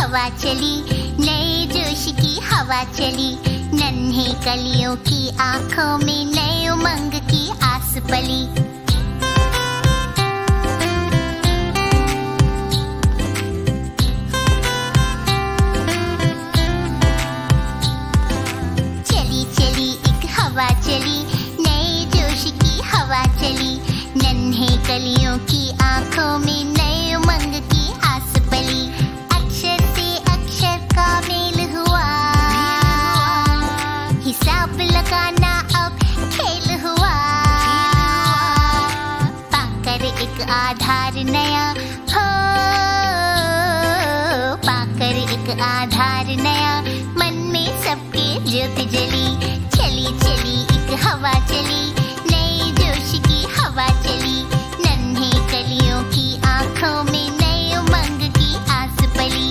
हवा चली, नए जोश की हवा चली, नन्हे कलियों की आंखों में नए उमंग की आस पली। चली चली एक हवा चली, नए जोश की हवा चली, नन्हे कलियों की आंखों में नए उमंग की आस पली। अक्षर से अक्षर का मेल हुआ, हिसाब लगाना अब खेल हुआ। पाकर एक आधार नया हो, पाकर एक आधार नया, मन में सबके ज्योत जली। चली चली एक हवा चली, नए जोश की हवा चली, नन्हे कलियों की आंखों में नए उमंग की आस पली।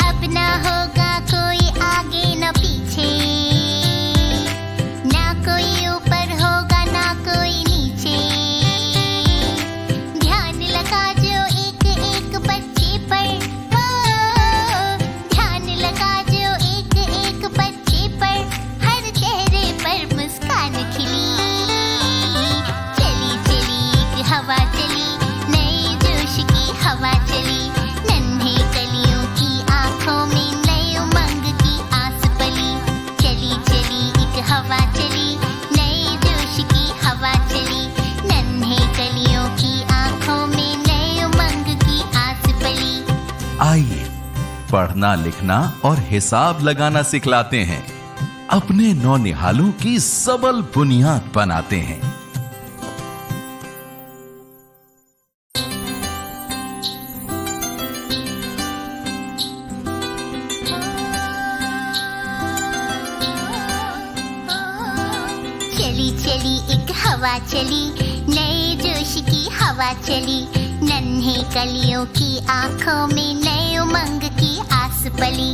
अब ना होगा कोई आगे न पीछे, ना कोई ऊपर होगा ना कोई नीचे। ध्यान लगा जो एक एक बच्चे पर, ओ, ध्यान लगा जो एक एक बच्चे पर, हर चेहरे पर मुस्कान खिली। चली चली एक हवा चली, नए जोश की हवा चली, नन्हे कलियों की आंखों में नए उमंग की आस पली। चली चली एक हवा चली, नए जोश की हवा चली, नन्हे कलियों की आंखों में नए उमंग की आस पली। आइए पढ़ना लिखना और हिसाब लगाना सिखलाते हैं, अपने नौनिहालों की सबल बुनियाद बनाते हैं। चली चली एक हवा चली, नए जोश की हवा चली, नन्हे कलियों की आंखों में नए उमंग की आस पली।